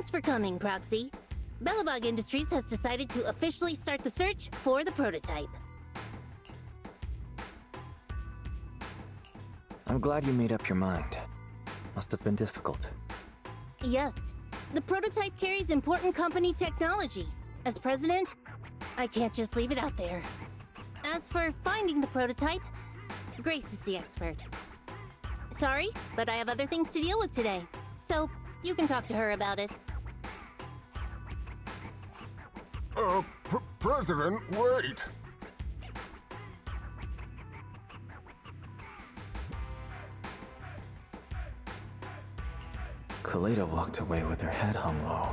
Thanks for coming, Proxy. Bellabog Industries has decided to officially start the search for the prototype. I'm glad you made up your mind. Must have been difficult. Yes. The prototype carries important company technology. As president, I can't just leave it out there. As for finding the prototype, Grace is the expert. Sorry, but I have other things to deal with today. So, you can talk to her about it. President, wait! Kaleda walked away with her head hung low.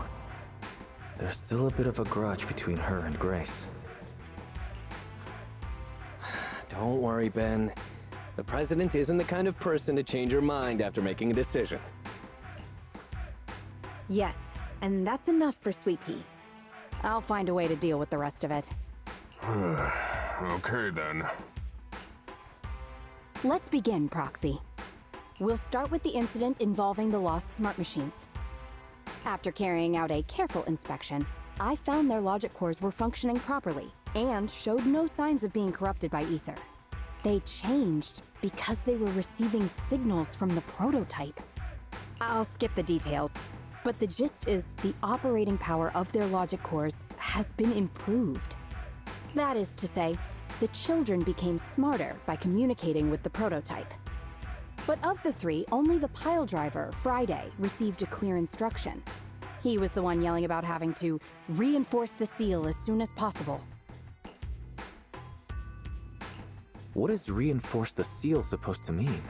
There's still a bit of a grudge between her and Grace. Don't worry, Ben. The president isn't the kind of person to change her mind after making a decision. Yes, and that's enough for Sweet Pea. I'll find a way to deal with the rest of it. Okay, then. Let's begin, Proxy. We'll start with the incident involving the lost smart machines. After carrying out a careful inspection, I found their logic cores were functioning properly and showed no signs of being corrupted by ether. They changed because they were receiving signals from the prototype. I'll skip the details, but the gist is the operating power of their logic cores has been improved. That is to say, the children became smarter by communicating with the prototype. But of the three, only the pile driver, Friday, received a clear instruction. He was the one yelling about having to reinforce the seal as soon as possible. What is reinforce the seal supposed to mean?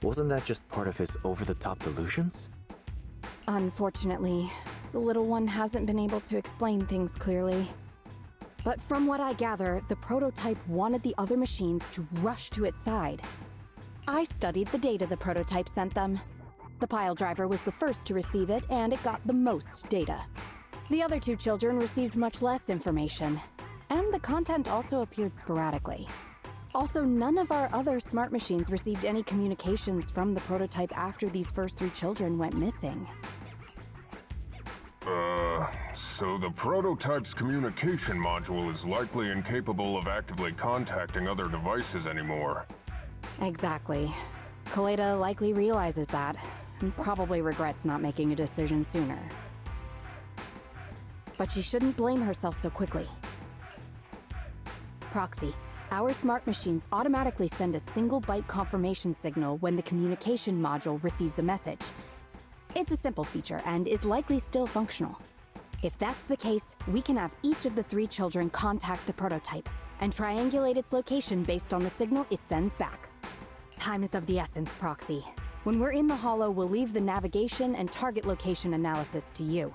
Wasn't that just part of his over-the-top delusions? Unfortunately, the little one hasn't been able to explain things clearly. But from what I gather, the prototype wanted the other machines to rush to its side. I studied the data the prototype sent them. The pile driver was the first to receive it, and it got the most data. The other two children received much less information, and the content also appeared sporadically. Also, none of our other smart machines received any communications from the prototype after these first three children went missing. So the prototype's communication module is likely incapable of actively contacting other devices anymore. Exactly. Kaleda likely realizes that, and probably regrets not making a decision sooner. But she shouldn't blame herself so quickly. Proxy, our smart machines automatically send a single byte confirmation signal when the communication module receives a message. It's a simple feature and is likely still functional. If that's the case, we can have each of the three children contact the prototype and triangulate its location based on the signal it sends back. Time is of the essence, Proxy. When we're in the Hollow, we'll leave the navigation and target location analysis to you.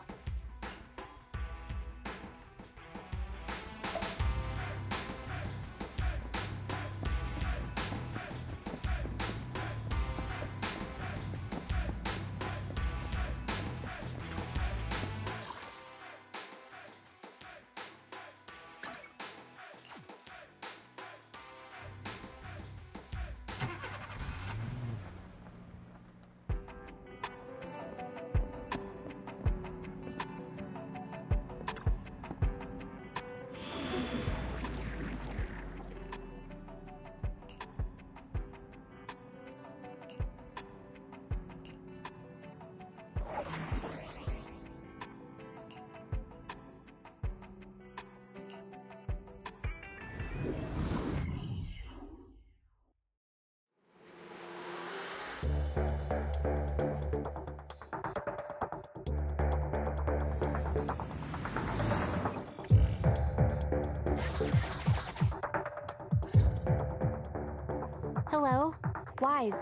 Hello? Wise.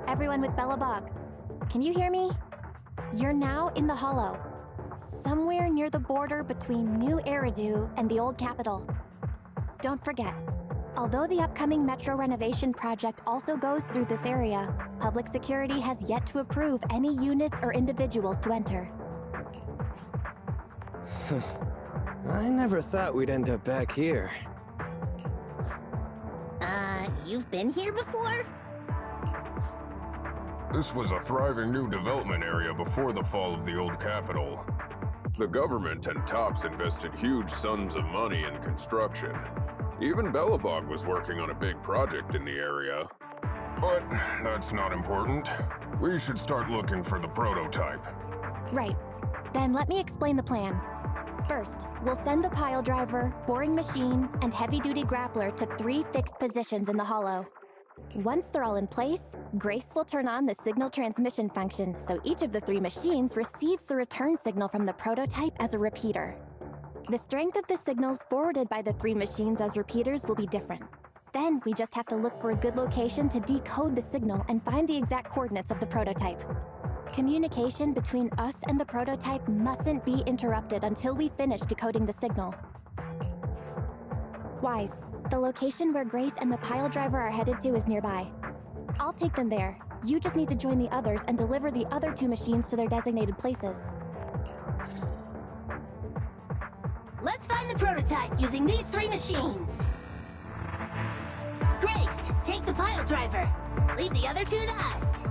Everyone with Bellabog. Can you hear me? You're now in the Hollow. Somewhere near the border between New Eridu and the Old Capital. Don't forget, although the upcoming metro renovation project also goes through this area, public security has yet to approve any units or individuals to enter. I never thought we'd end up back here. You've been here before? This was a thriving new development area before before the fall of the old capital. The government and Tops invested huge sums of money in construction. Even Belobog was working on a big project in the area. But that's not important. We should start looking for the prototype. Right. Then let me explain the plan. First, we'll send the pile driver, boring machine, and heavy-duty grappler to 3 fixed positions in the hollow. Once they're all in place, Grace will turn on the signal transmission function, so each of the 3 machines receives the return signal from the prototype as a repeater. The strength of the signals forwarded by the 3 machines as repeaters will be different. Then we just have to look for a good location to decode the signal and find the exact coordinates of the prototype. Communication between us and the prototype mustn't be interrupted until we finish decoding the signal. Wise, the location where Grace and the pile driver are headed to is nearby. I'll take them there. You just need to join the others and deliver the other 2 machines to their designated places. Let's find the prototype using these 3 machines. Grace, take the pile driver. Leave the other 2 to us.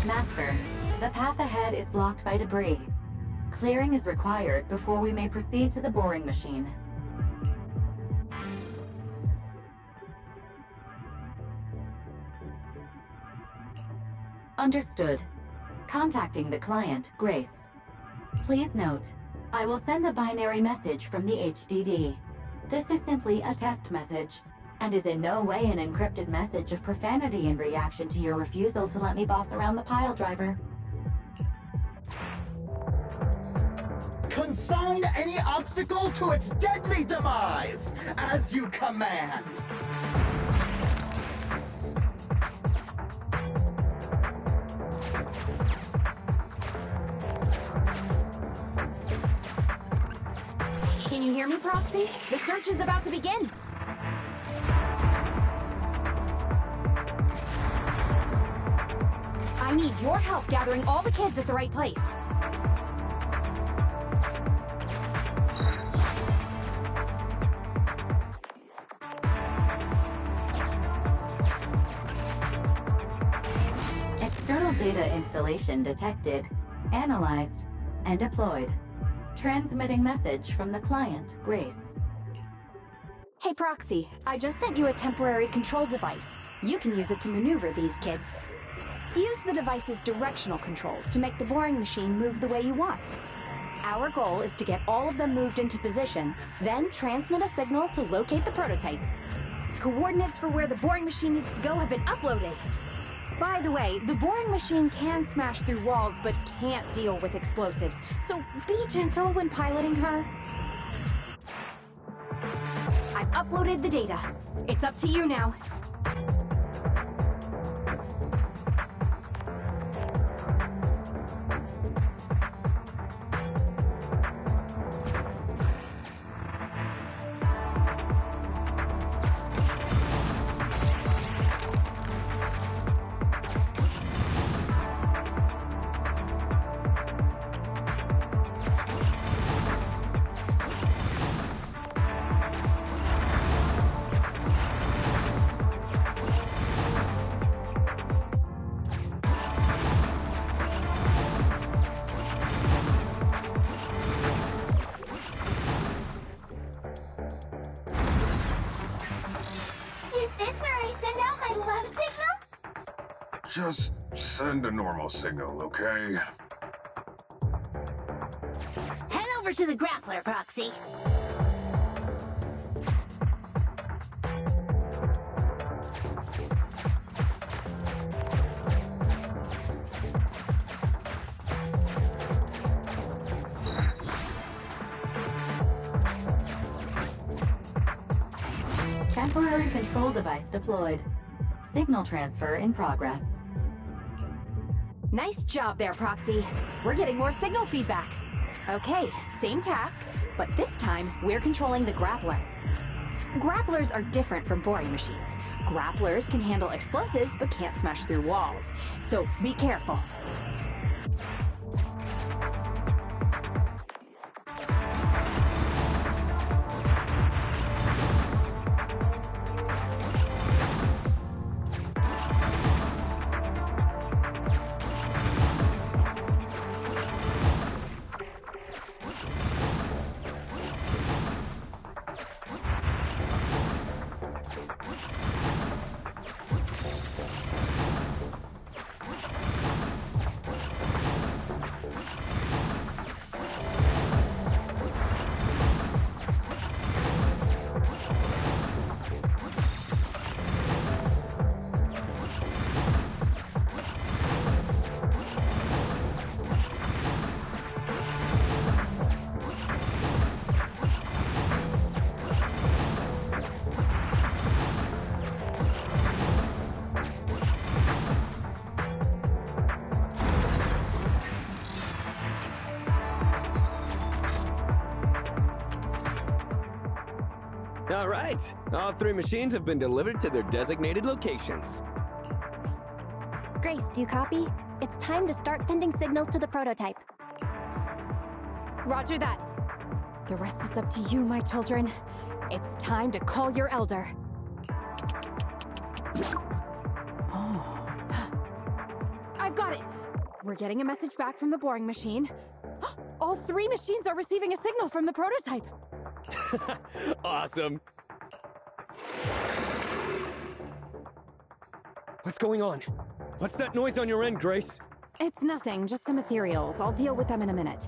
Master, the path ahead is blocked by debris. Clearing is required before we may proceed to the boring machine. Understood. Contacting the client, Grace. Please note, I will send a binary message from the HDD. This is simply a test message, and is in no way an encrypted message of profanity in reaction to your refusal to let me boss around the pile driver. Consign any obstacle to its deadly demise, as you command. Can you hear me, Proxy? The search is about to begin. I need your help gathering all the kids at the right place. External data installation detected, analyzed, and deployed. Transmitting message from the client, Grace. Hey, Proxy, I just sent you a temporary control device. You can use it to maneuver these kids. Use the device's directional controls to make the boring machine move the way you want. Our goal is to get all of them moved into position, then transmit a signal to locate the prototype. Coordinates for where the boring machine needs to go have been uploaded. By the way, the boring machine can smash through walls but can't deal with explosives, so be gentle when piloting her. I've uploaded the data. It's up to you now. Just send a normal signal, okay? Head over to the grappler, Proxy. Temporary control device deployed. Signal transfer in progress. Nice job there, Proxy. We're getting more signal feedback. Okay, same task, but this time we're controlling the grappler. Grapplers are different from boring machines. Grapplers can handle explosives but can't smash through walls. So be careful. All right. All 3 machines have been delivered to their designated locations. Grace, do you copy? It's time to start sending signals to the prototype. Roger that. The rest is up to you, my children. It's time to call your elder. Oh. I've got it! We're getting a message back from the boring machine. All 3 machines are receiving a signal from the prototype. Awesome. What's going on? What's that noise on your end, Grace? It's nothing, just some ethereals. I'll deal with them in a minute.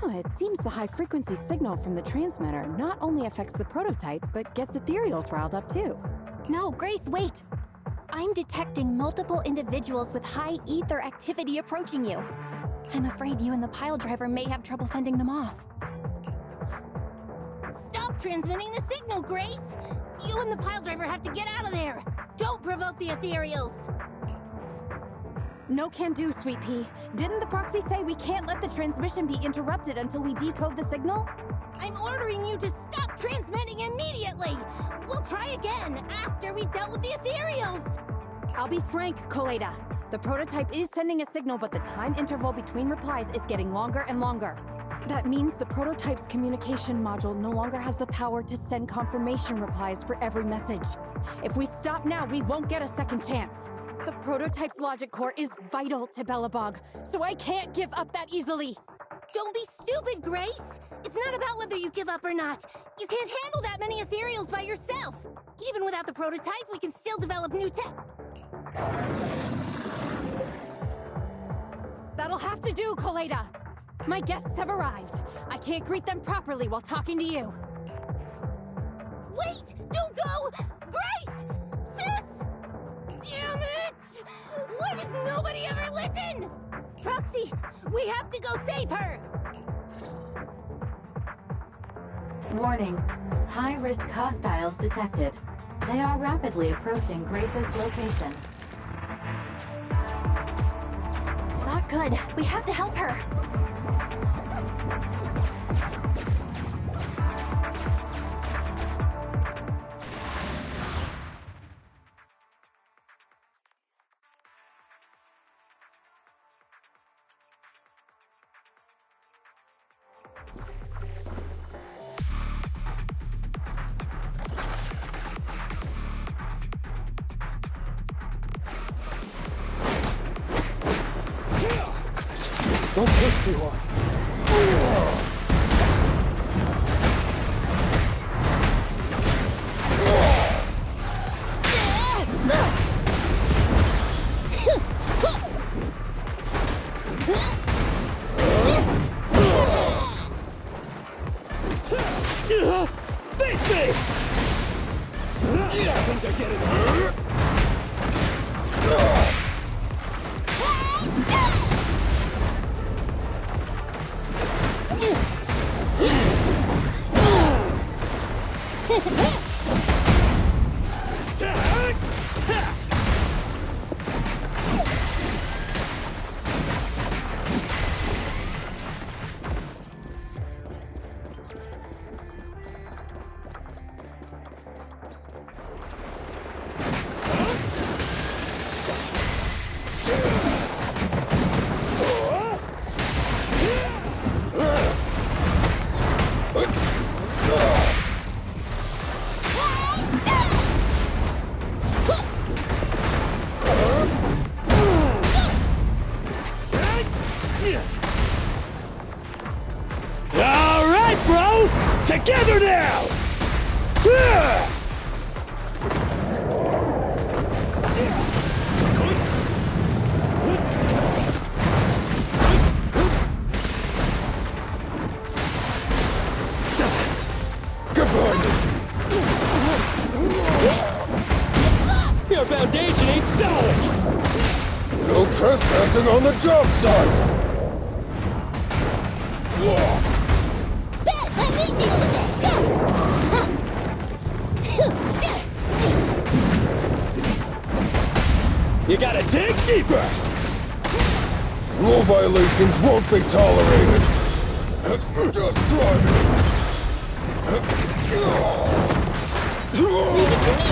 It seems the high-frequency signal from the transmitter not only affects the prototype, but gets ethereals riled up too. No, Grace, wait! I'm detecting multiple individuals with high ether activity approaching you. I'm afraid you and the pile driver may have trouble fending them off. Stop transmitting the signal, Grace! You and the pile driver have to get out of there! Don't provoke the ethereals! No can do, Sweet Pea. Didn't the proxy say we can't let the transmission be interrupted until we decode the signal? I'm ordering you to stop transmitting immediately! We'll try again after we've dealt with the ethereals! I'll be frank, Koleda. The prototype is sending a signal, but the time interval between replies is getting longer and longer. That means the prototype's communication module no longer has the power to send confirmation replies for every message. If we stop now, we won't get a second chance. The prototype's logic core is vital to Belobog, so I can't give up that easily. Don't be stupid, Grace! It's not about whether you give up or not. You can't handle that many ethereals by yourself. Even without the prototype, we can still develop new tech. That'll have to do, Koleda. My guests have arrived. I can't greet them properly while talking to you. Wait! Don't go! Grace! Sis! Damn it! Why does nobody ever listen? Proxy, we have to go save her! Warning. High-risk hostiles detected. They are rapidly approaching Grace's location. Not good. We have to help her. Don't push too hard. Things are getting hurt. Together now! Your foundation ain't solid! No trespassing on the job site! Let me deal with it! You gotta dig deeper! Rule violations won't be tolerated! Just try me! Leave it to me!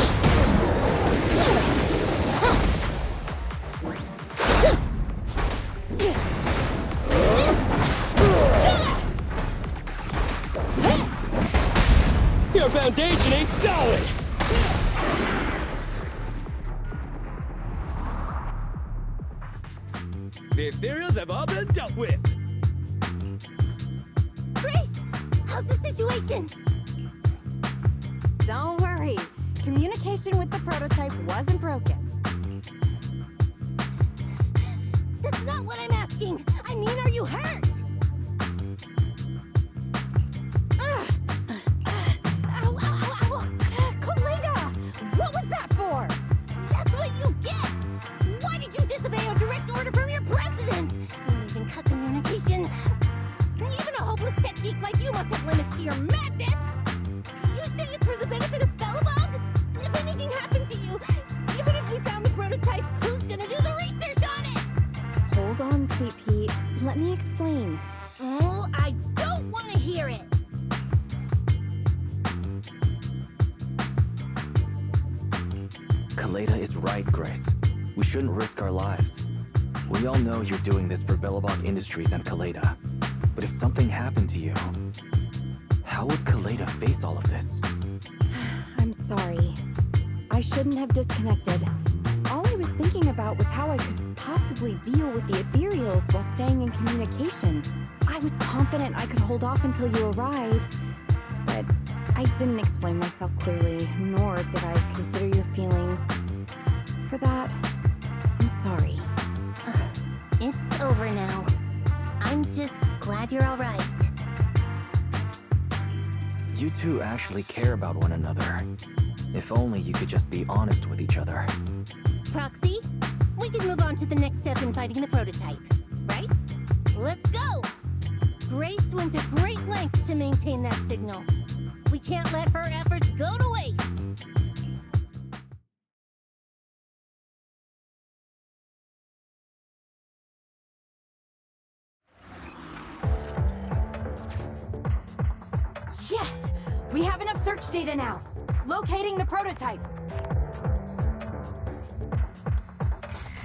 Your foundation ain't solid! The ethereals have all been dealt with. Grace! How's the situation? Don't worry. Communication with the prototype wasn't broken. That's not what I'm asking! I mean, are you hurt? Ow, ow, ow, ow! Kaleda! What was that for? That's what you get! Why did you disobey a direct order from your president? You even cut communication. Even a hopeless tech geek like you must have limits to your madness! You say it's for the benefit of Belobog? If anything happened to you, even if we found the prototype, who's gonna do the research on it? Hold on, Sweet Pea. Let me explain. Oh, I don't want to hear it! Kaleda is right, Grace. We shouldn't risk our lives. We all know you're doing this for Belobog Industries and Kaleda. But if something happened to you, how would Kaleda face all of this? I'm sorry. I shouldn't have disconnected. All I was thinking about was how I could possibly deal with the ethereals while staying in communication. I was confident I could hold off until you arrived, but I didn't explain myself clearly, nor did I consider your feelings. For that, I'm sorry. It's over now. I'm just glad you're all right. You two actually care about one another. If only you could just be honest with each other. Proxy, we can move on to the next step in fighting the prototype, right? Let's go! Grace went to great lengths to maintain that signal. We can't let her efforts go to waste. Yes! We have enough search data now. Locating the prototype.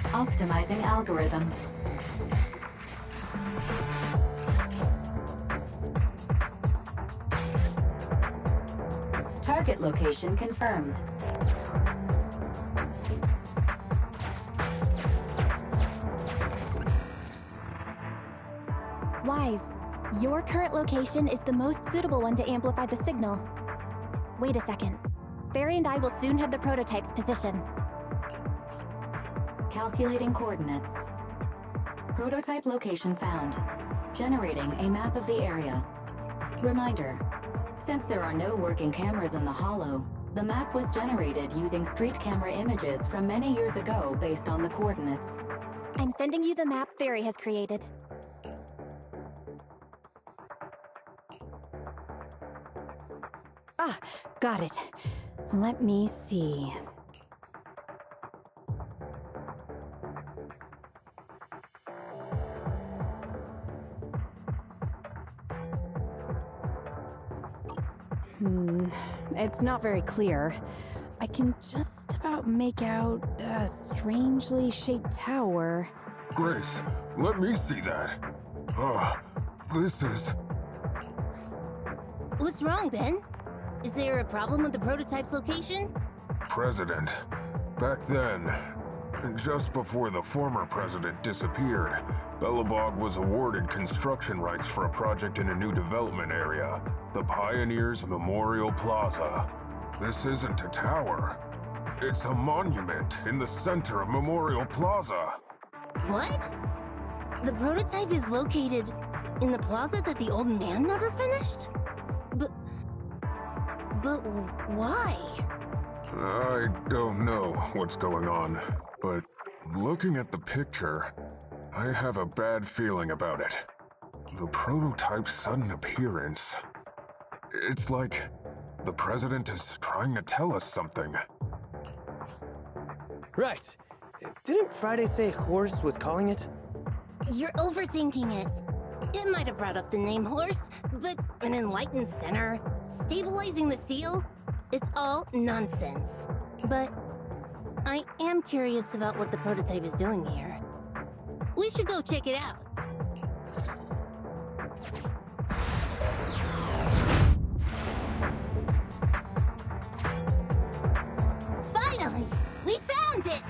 Optimizing algorithm. Target location confirmed. Wise, your current location is the most suitable one to amplify the signal. Wait a second. Barry and I will soon have the prototype's position. Calculating coordinates. Prototype location found. Generating a map of the area. Reminder, since there are no working cameras in the Hollow, the map was generated using street camera images from many years ago based on the coordinates. I'm sending you the map Barry has created. Ah, got it. Let me see. It's not very clear. I can just about make out a strangely shaped tower. Grace, let me see that. This is... What's wrong, Ben? Is there a problem with the prototype's location? President. Back then, just before the former president disappeared, Belobog was awarded construction rights for a project in a new development area, the Pioneers Memorial Plaza. This isn't a tower. It's a monument in the center of Memorial Plaza. What? The prototype is located in the plaza that the old man never finished? But why? I don't know what's going on, but looking at the picture, I have a bad feeling about it. The prototype's sudden appearance. It's like the president is trying to tell us something. Right. Didn't Friday say Horse was calling it? You're overthinking it. It might have brought up the name Horse, but an enlightened center, stabilizing the seal, It's all nonsense. But I am curious about what the prototype is doing here. We should go check it out. Finally! We found it!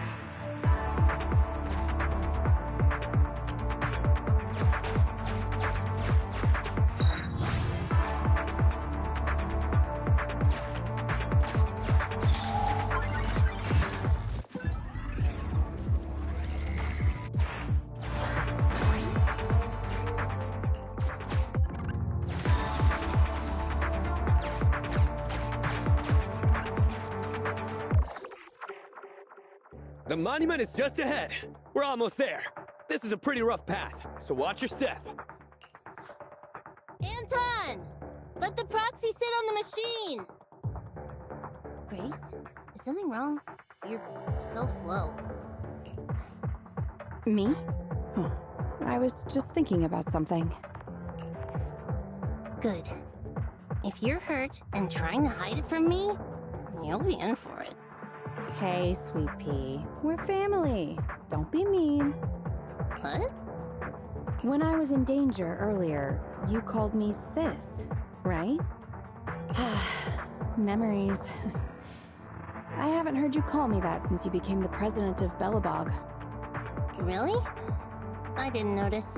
The monument is just ahead. We're almost there. This is a pretty rough path, so watch your step. Anton! Let the proxy sit on the machine! Grace, is something wrong? You're so slow. Me? Oh, I was just thinking about something. Good. If you're hurt and trying to hide it from me, you'll be in for it. Hey, Sweet Pea. We're family. Don't be mean. What? When I was in danger earlier, you called me sis, right? Memories. I haven't heard you call me that since you became the president of Belobog. Really? I didn't notice.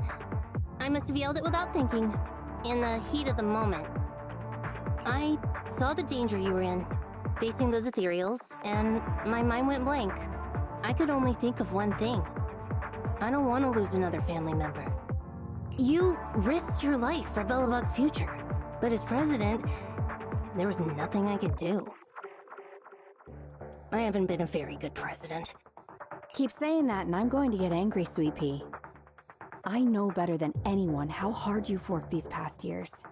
I must have yelled it without thinking, in the heat of the moment. I saw the danger you were in, facing those ethereals, and my mind went blank. I could only think of one thing. I don't want to lose another family member. You risked your life for Belobog's future, but as president, there was nothing I could do. I haven't been a very good president. Keep saying that and I'm going to get angry, Sweet Pea. I know better than anyone how hard you've worked these past years.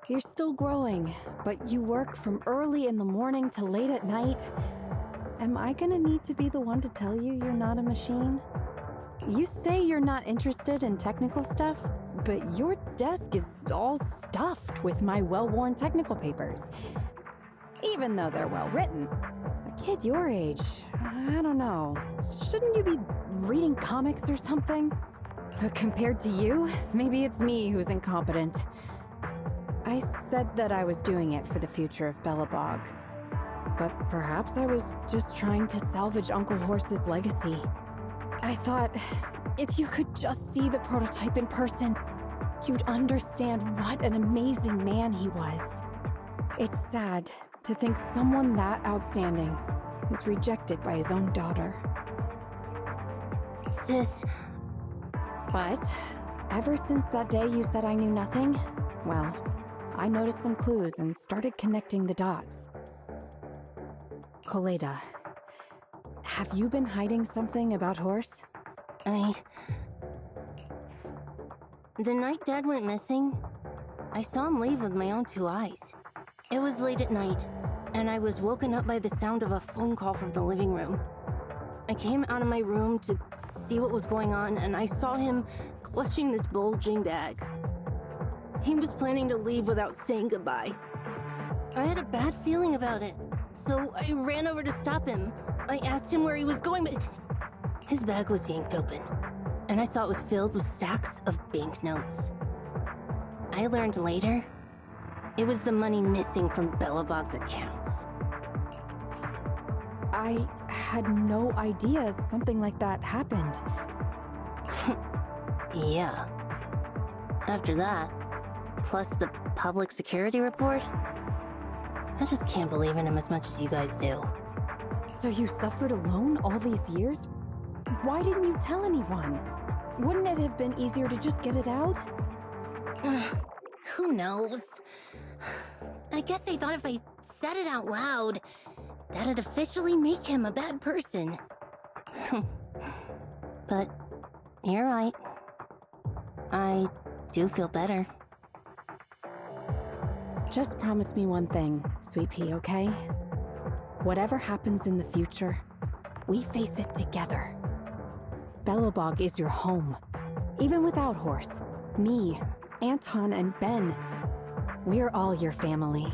You're still growing, but you work from early in the morning to late at night. Am I gonna need to be the one to tell you you're not a machine? You say you're not interested in technical stuff, but your desk is all stuffed with my well-worn technical papers. Even though they're well-written. A kid your age, I don't know. Shouldn't you be reading comics or something? Compared to you, maybe it's me who's incompetent. I said that I was doing it for the future of Belobog. But perhaps I was just trying to salvage Uncle Horse's legacy. I thought, if you could just see the prototype in person, you'd understand what an amazing man he was. It's sad to think someone that outstanding is rejected by his own daughter. Sis, But ever since that day you said I knew nothing, well, I noticed some clues and started connecting the dots. Koleda, have you been hiding something about Horse? The night Dad went missing, I saw him leave with my own two eyes. It was late at night, and I was woken up by the sound of a phone call from the living room. I came out of my room to see what was going on, and I saw him clutching this bulging bag. He was planning to leave without saying goodbye. I had a bad feeling about it, so I ran over to stop him. I asked him where he was going, but his bag was yanked open, and I saw it was filled with stacks of banknotes. I learned later, it was the money missing from Belobog's accounts. I had no idea something like that happened. Yeah. After that, plus the public security report, I just can't believe in him as much as you guys do. So you suffered alone all these years? Why didn't you tell anyone? Wouldn't it have been easier to just get it out? Who knows? I guess I thought if I said it out loud, that'd officially make him a bad person. But you're right. I do feel better. Just promise me one thing, Sweet Pea, okay? Whatever happens in the future, we face it together. Belobog is your home. Even without Horse, me, Anton, and Ben, we're all your family.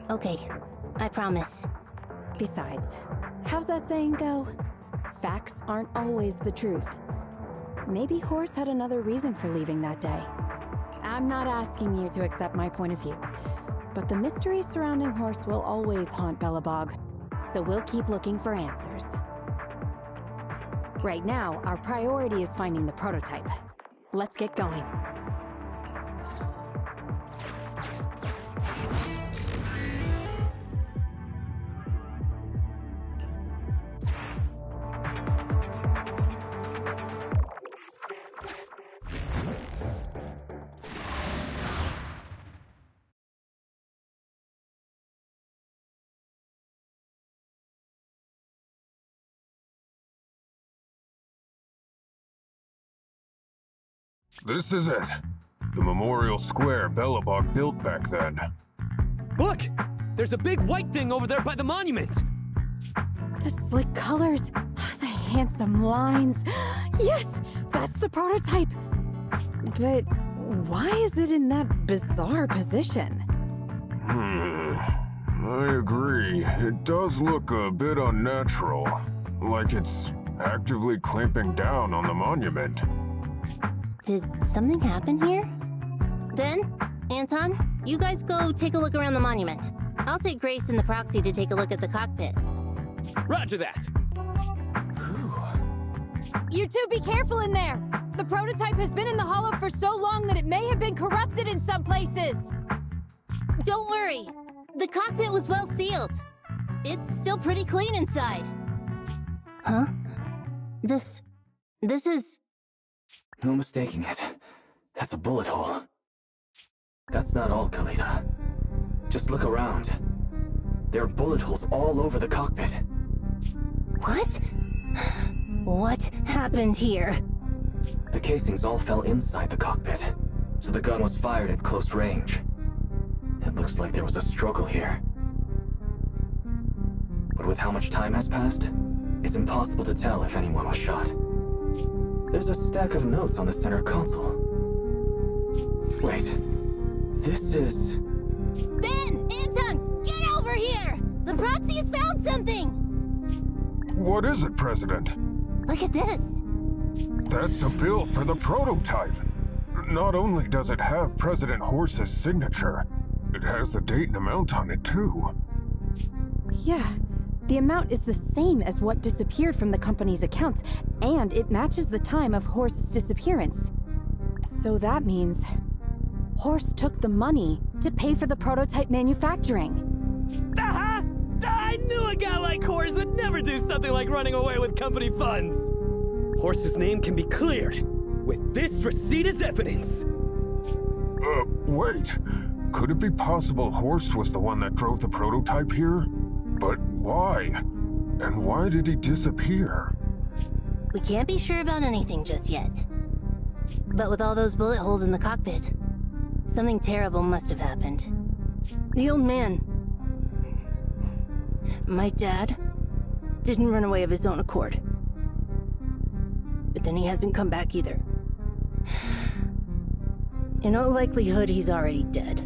Okay, I promise. Besides, how's that saying go? Facts aren't always the truth. Maybe Horse had another reason for leaving that day. I'm not asking you to accept my point of view, but the mystery surrounding Horse will always haunt Belobog, so we'll keep looking for answers. Right now, our priority is finding the prototype. Let's get going. This is it. The memorial square Belobog built back then. Look! There's a big white thing over there by the monument! The slick colors, the handsome lines. Yes, that's the prototype. But why is it in that bizarre position? I agree. It does look a bit unnatural. Like it's actively clamping down on the monument. Did something happen here? Ben? Anton? You guys go take a look around the monument. I'll take Grace and the proxy to take a look at the cockpit. Roger that! You two be careful in there! The prototype has been in the hollow for so long that it may have been corrupted in some places! Don't worry. The cockpit was well sealed. It's still pretty clean inside. Huh? This is... No mistaking it. That's a bullet hole. That's not all, Kaleda. Just look around. There are bullet holes all over the cockpit. What? What happened here? The casings all fell inside the cockpit, so the gun was fired at close range. It looks like there was a struggle here. But with how much time has passed, it's impossible to tell if anyone was shot. There's a stack of notes on the center console. Wait, this is... Ben! Anton! Get over here! The proxy has found something! What is it, President? Look at this! That's a bill for the prototype. Not only does it have President Horse's signature, it has the date and amount on it, too. Yeah, the amount is the same as what disappeared from the company's accounts, and it matches the time of Horse's disappearance. So that means Horse took the money to pay for the prototype manufacturing. Aha! I knew a guy like Horse would never do something like running away with company funds! Horse's name can be cleared with this receipt as evidence. Wait. Could it be possible Horse was the one that drove the prototype here? But why? And why did he disappear? We can't be sure about anything just yet. But with all those bullet holes in the cockpit, something terrible must have happened. The old man... my dad didn't run away of his own accord. But then he hasn't come back either. In all likelihood, he's already dead.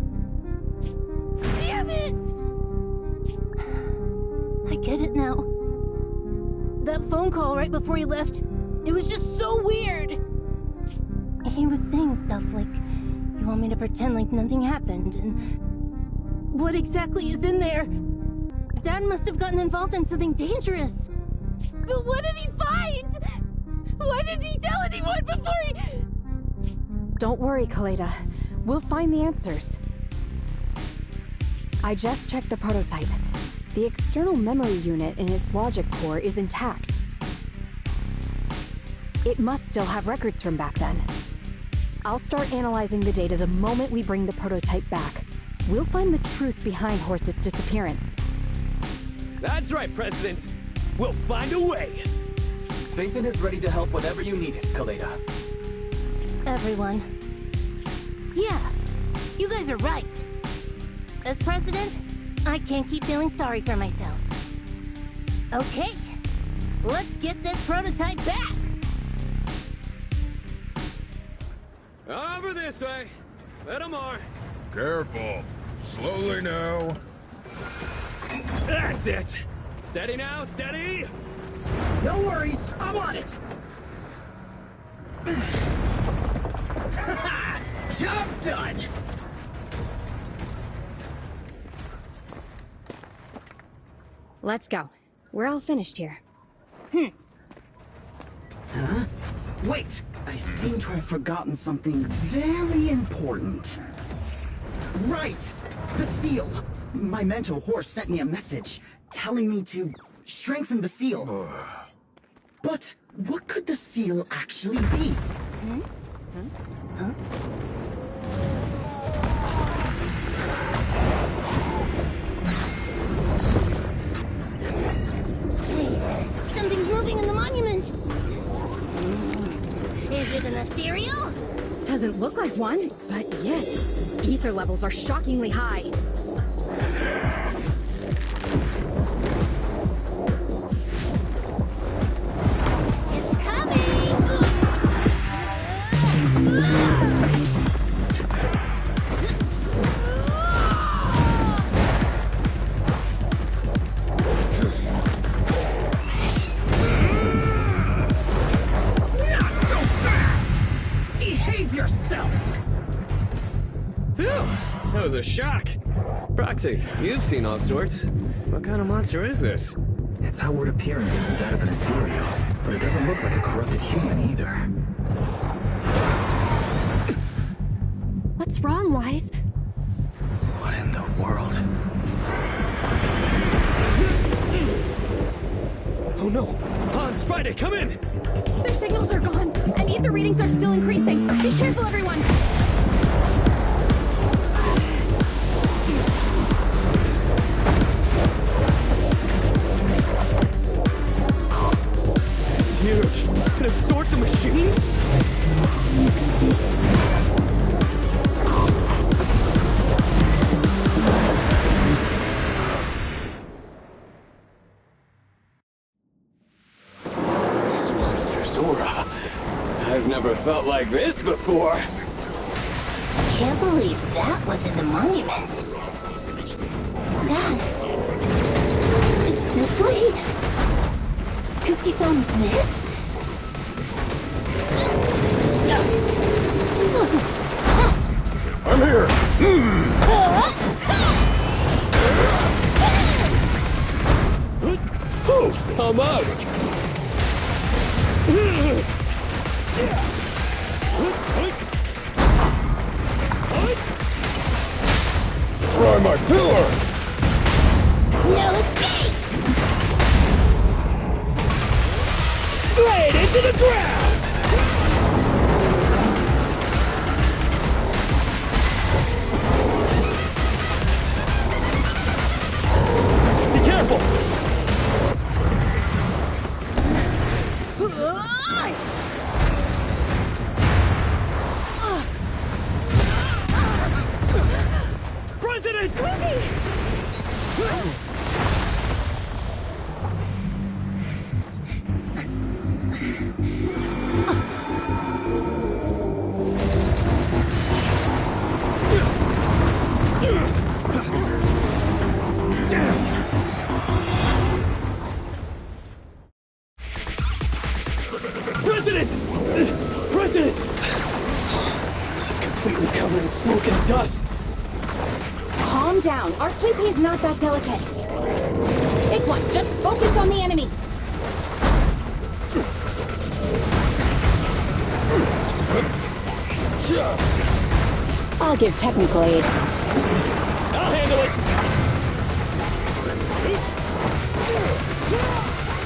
Damn it! I get it now. That phone call right before he left, it was just so weird. He was saying stuff like, you want me to pretend like nothing happened, and what exactly is in there? Dad must have gotten involved in something dangerous. But what did he find? Why didn't he tell anyone before he... Don't worry, Kaleda. We'll find the answers. I just checked the prototype. The external memory unit in its logic core is intact. It must still have records from back then. I'll start analyzing the data the moment we bring the prototype back. We'll find the truth behind Horse's disappearance. That's right, President. We'll find a way. Phaethon is ready to help whenever you need it, Kaleda. Everyone. Yeah, you guys are right. As president, I can't keep feeling sorry for myself. Okay, let's get this prototype back! Over this way. Little more. Careful. Slowly now. That's it! Steady now, steady! No worries, I'm on it. Job done. Let's go. We're all finished here. Wait, I seem to have forgotten something very important. Right! The seal! My mentor horse sent me a message telling me to strengthen the seal. But what could the seal actually be? Hey, something's moving in the monument. Is it an ethereal? Doesn't look like one, but yet, ether levels are shockingly high. It's coming! Not so fast! Behave yourself! Phew! That was a shock. Proxy, you've seen all sorts. What kind of monster is this? Its outward appearance isn't that of an ethereal, but it doesn't look like a corrupted human either. What's wrong, Wise? What in the world? Oh no! Hans, Friday, come in! Their signals are gone, and ether readings are still increasing. Be careful, everyone! It's huge! Can it sort the machines? This monster's aura. I've never felt like this before. Can't believe that was in the monument. Dad, is this what he... Because he found this? I'm here! Almost! Try my pillar! No escape! Straight into the ground! Be careful! President! President! President! She's completely covered in smoke and dust. Calm down. Our sweet pea is not that delicate. Big one, just focus on the enemy. I'll give technical aid. I'll handle it!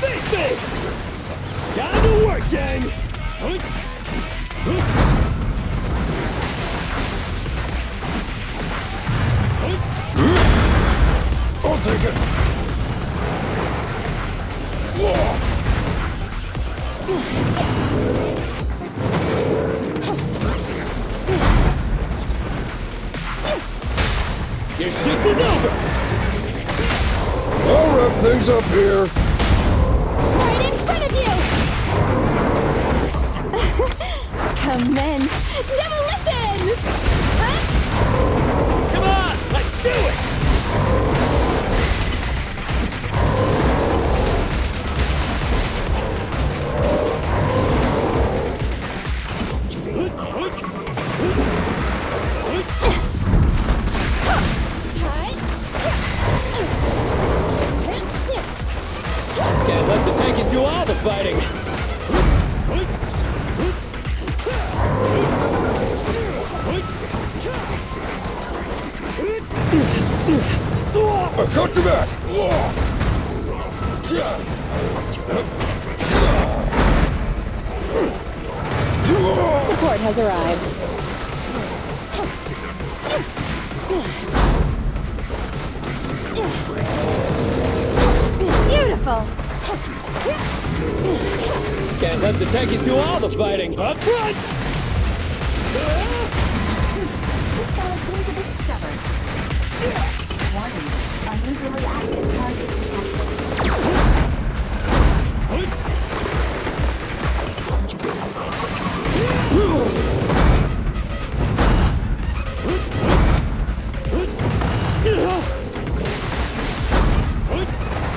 This thing! Time to work, gang! I'll take it! Your shift is over! I'll wrap things up here! Right in front of you! Commence demolition! Come on, let's do it! I got your back! Support has arrived. Beautiful! Can't let the techies do all the fighting. Up front! This fellow seems a bit stubborn. Warning. Unusually active target detected.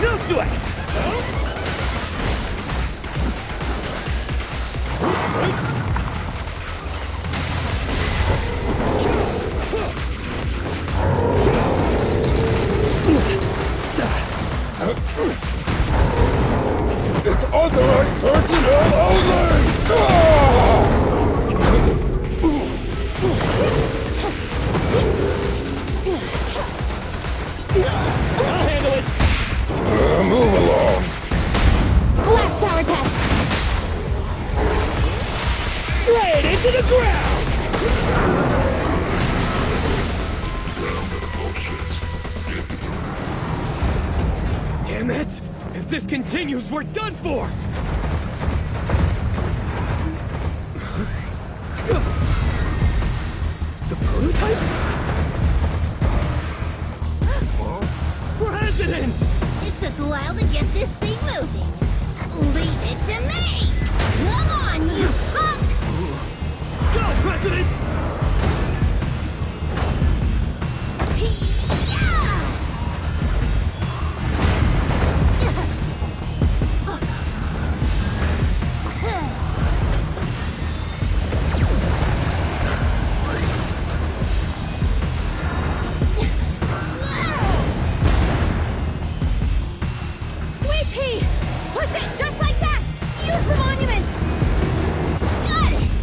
No sweat! It's authorized personnel only! I'll handle it! Move along! Blast power test! Straight into the ground! Damn it! If this continues, we're done for! The prototype? President! It took a while to get this thing moving. Leave it to me! Come on, you punk! Go, President! Sweet pea! Push it just like that! Use the monument! Got it!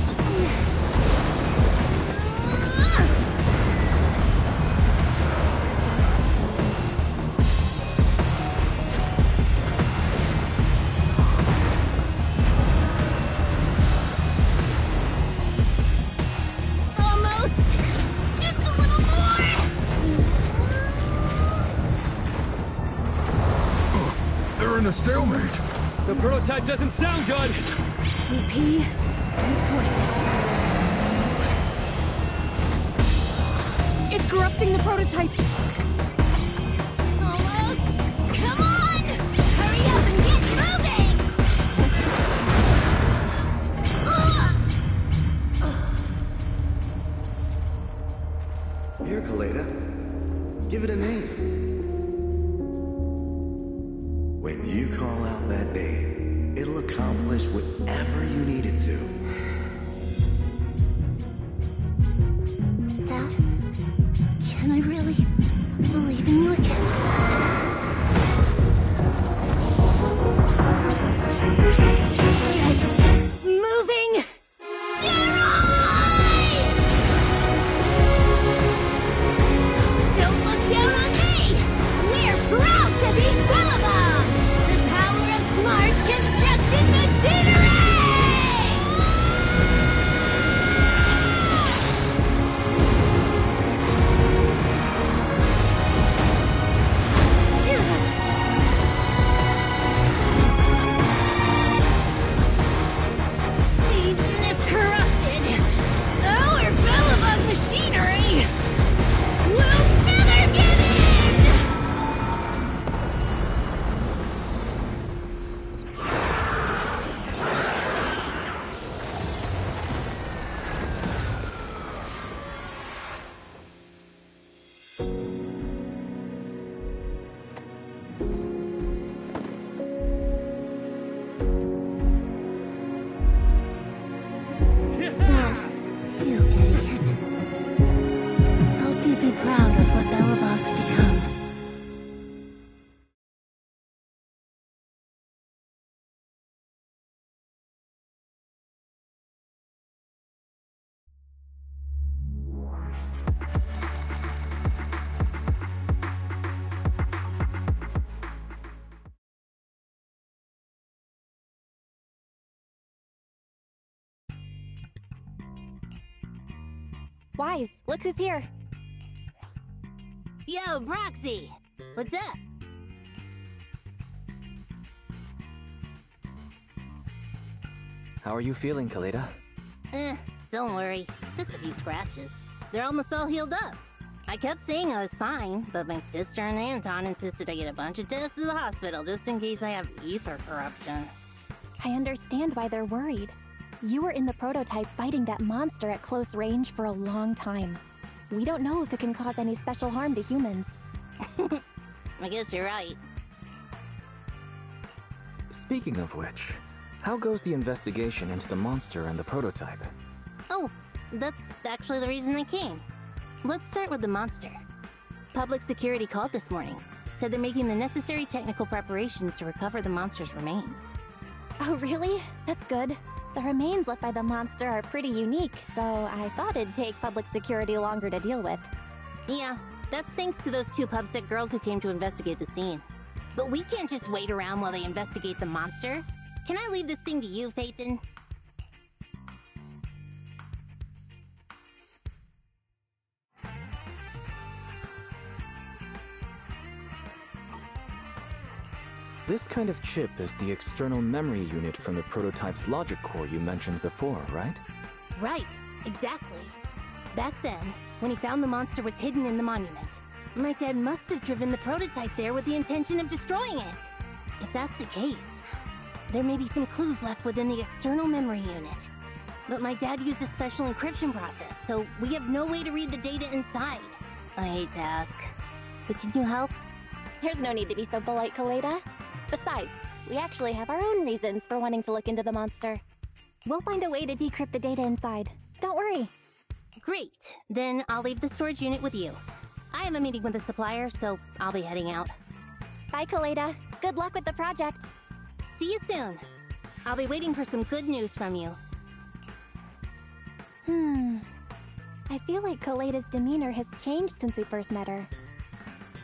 Almost! Just a little more! They're in a stalemate. The prototype doesn't sound good! Sweet pea, don't force it. It's corrupting the prototype. Almost! Come on! Hurry up and get moving! Here, Kaleda. Give it a name. When you call out that name, it'll accomplish whatever you need it to. Dad, can I really believe in you again? Get moving! Don't look down on me! We're proud to be Bellabong! The power of smart construction machinery! Wise, look who's here. Yo, Proxy! What's up? How are you feeling, Kaleda? Don't worry. It's just a few scratches. They're almost all healed up. I kept saying I was fine, but my sister and Anton insisted I get a bunch of tests to the hospital just in case I have ether corruption. I understand why they're worried. You were in the prototype fighting that monster at close range for a long time. We don't know if it can cause any special harm to humans. I guess you're right. Speaking of which, how goes the investigation into the monster and the prototype? Oh, that's actually the reason I came. Let's start with the monster. Public security called this morning. Said they're making the necessary technical preparations to recover the monster's remains. Oh, really? That's good. The remains left by the monster are pretty unique, so I thought it'd take public security longer to deal with. Yeah, that's thanks to those two pubsec girls who came to investigate the scene. But we can't just wait around while they investigate the monster. Can I leave this thing to you, Phaethon? This kind of chip is the external memory unit from the prototype's logic core you mentioned before, right? Right, exactly. Back then, when he found the monster was hidden in the monument, my dad must have driven the prototype there with the intention of destroying it. If that's the case, there may be some clues left within the external memory unit. But my dad used a special encryption process, so we have no way to read the data inside. I hate to ask, but can you help? There's no need to be so polite, Kaleda. Besides, we actually have our own reasons for wanting to look into the monster. We'll find a way to decrypt the data inside. Don't worry. Great. Then I'll leave the storage unit with you. I have a meeting with the supplier, so I'll be heading out. Bye, Kaleda. Good luck with the project. See you soon. I'll be waiting for some good news from you. I feel like Kaleda's demeanor has changed since we first met her.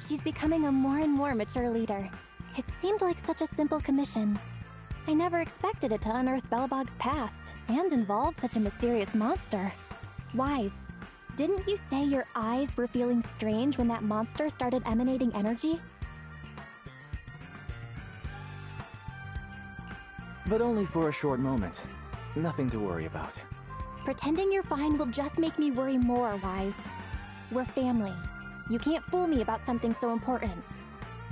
She's becoming a more and more mature leader. It seemed like such a simple commission. I never expected it to unearth Belobog's past and involve such a mysterious monster. Wise, didn't you say your eyes were feeling strange when that monster started emanating energy? But only for a short moment. Nothing to worry about. Pretending you're fine will just make me worry more, Wise. We're family. You can't fool me about something so important.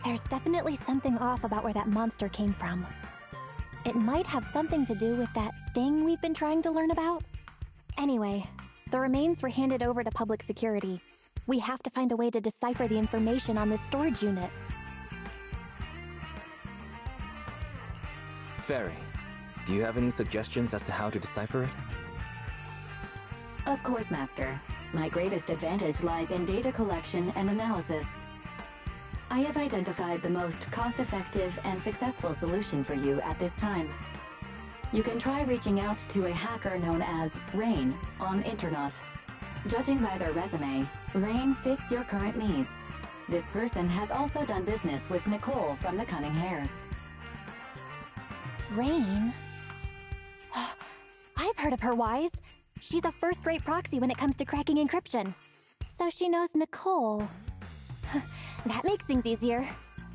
There's definitely something off about where that monster came from. It might have something to do with that thing we've been trying to learn about. Anyway, the remains were handed over to public security. We have to find a way to decipher the information on this storage unit. Fairy, do you have any suggestions as to how to decipher it? Of course, Master. My greatest advantage lies in data collection and analysis. I have identified the most cost-effective and successful solution for you at this time. You can try reaching out to a hacker known as Rain on Internet. Judging by their resume, Rain fits your current needs. This person has also done business with Nicole from the Cunning Hares. Rain? I've heard of her, Wise. She's a first-rate proxy when it comes to cracking encryption. So she knows Nicole. That makes things easier.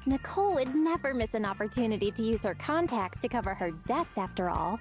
Nicole would never miss an opportunity to use her contacts to cover her debts, after all.